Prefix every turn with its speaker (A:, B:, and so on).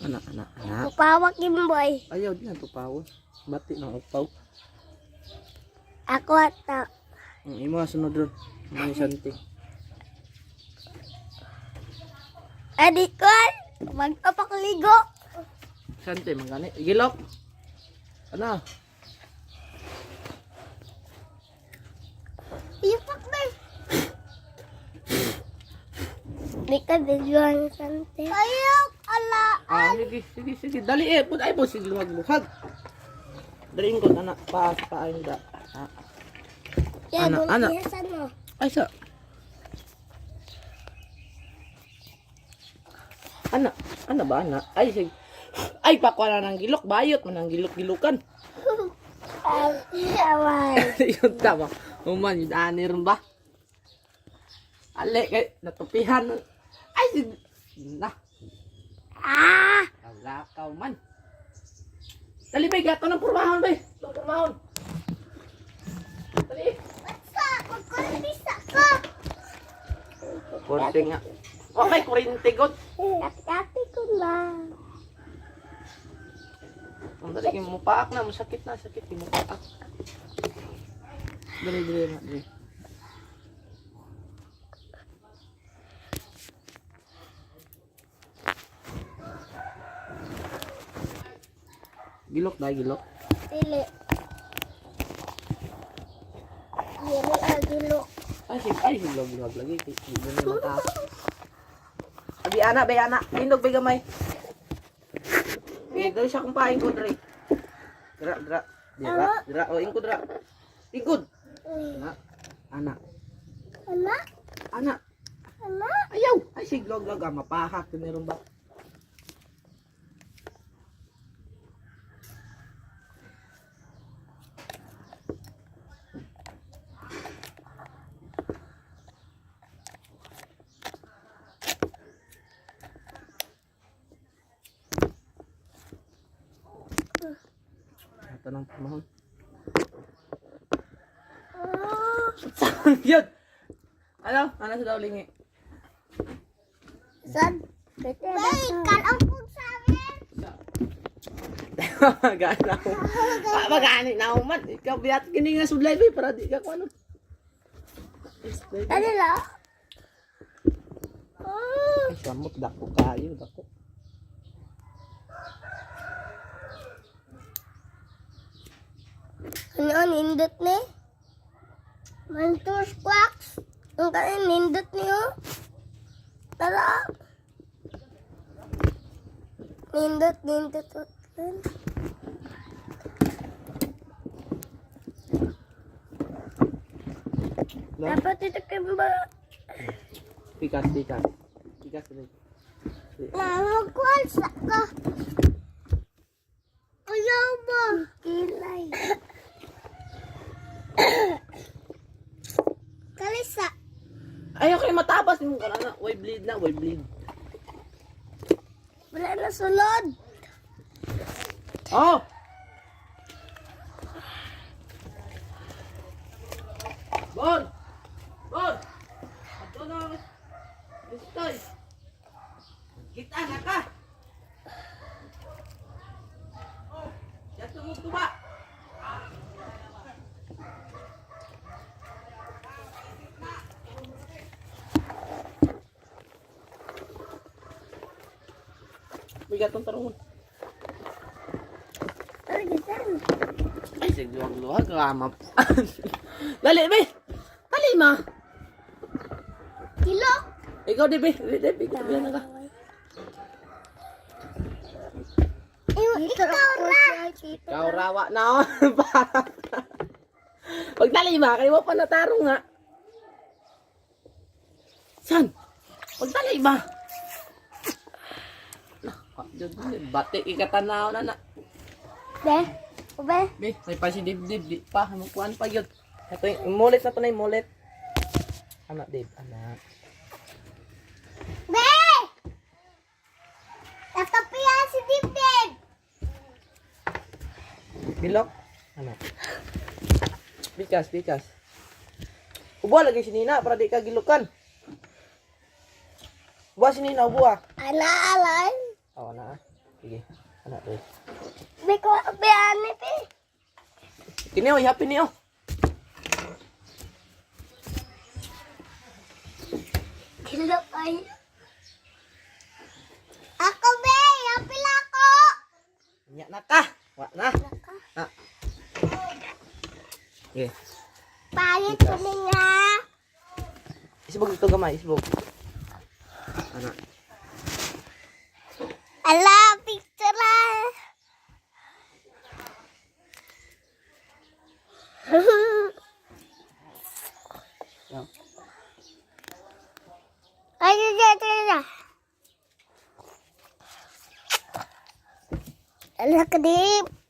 A: Anak.
B: Upawak Kimboy.
A: Ayaw din ang tupaw. Bati ng upaw.
B: Ako ata.
A: Ang imo sunod ron. May santi.
B: Adikon. Magpapakligo.
A: Santi mangani. Gilok. Ano?
B: Ipak ba? Di ka videoan sante. Ayok, ala.
A: Sige. Dali put ay po sige luwag-luhag. Daliin ko anak paayong da. Anak.
B: Yasan mo.
A: Ay sa. Ano ba anak? Ay sige. Ay pakwala ng gilok, bayot man ang gilok-gilukan.
B: Ay,
A: Yun tama. Uman, yung daan rin ba? Ale, kay natupihan. Ay, na. Lakaw man. Dali, bay, gato ng purmahon, bay. Purmahon. Dali.
B: Basta, magkurbisa ka.
A: Kurte nga. Oh, may kurinte, god.
B: Dati ko ba?
A: Ang dali, mupaak na. Masakit na, sakit. Mupaak. Dali. Gilok.
B: Dili. Dili agilo.
A: Ay, gilok lagi. Hindi na mata. Abi, anak, bay, anak. Tindog, bay, gamay. Dali siya kung paing ko, Dre. Dra. O, ingkod, dra. Ingkod. Anak. Ayaw. Ay, siglog. Mapahak. Meron ba? Ito ng pamahon. Saan yun? Ano sa daw lingi?
B: San? Bay, kalampog sa amin.
A: Ganaw. Magani na man. Ikaw biyat kini nga sudlay bay para di ka ko ano.
B: Ano la?
A: Ay, samot dako kayo, dako.
B: Ano nindot ni? Mantos quacks. Ang kanin nindot niyo. Tara. Nindot. Dapat ito kayo ba?
A: Pikas ulit.
B: Magkwalsa ka. Ayaw mo. Kilay. Kalisa.
A: Ayaw kayo matabas mo ka na. Way bleed.
B: Wala na sulod.
A: Oh! Bon! Ato na. Estoy. Kita na ka. Ya tumog ba? Bigat tong tarungon. Ay, sigluwag-luwag ramap. Dali, be! Dali, ma!
B: Kilo.
A: Ikaw, di, be! Bilang na ka.
B: Ikaw ra.
A: Ikaw rawa na, oh. Pag dali, ma, kayo pa natarong, nga. San? Pag dali, ma! Batik ikatanaw na.
B: Be. Ube.
A: Be, may pa si dibdib, di pa, hamukuan pa yun. Ito yung mulit na ito na yung mulit. Anak, Dib, anak.
B: Be! Tatapihan si Dibdib.
A: Bilok? Anak. Bikas. Ubuha lagi si Nina para di ka gilukan. Ubuha si Nina, ubuha.
B: Alay.
A: Oh, na. Sige. Ano to?
B: Biko, biani, pi.
A: Kini oh, happy niyo.
B: Kilo ay. Ako, be. Yapil ako.
A: Nya na ka. Wa na. Ah. Okay.
B: Pangit ko nga.
A: Isbog ito gamay, isbog. Ana.
B: Ala, picture lang.
A: Yan.
B: Ay, ay. Ala, kadip.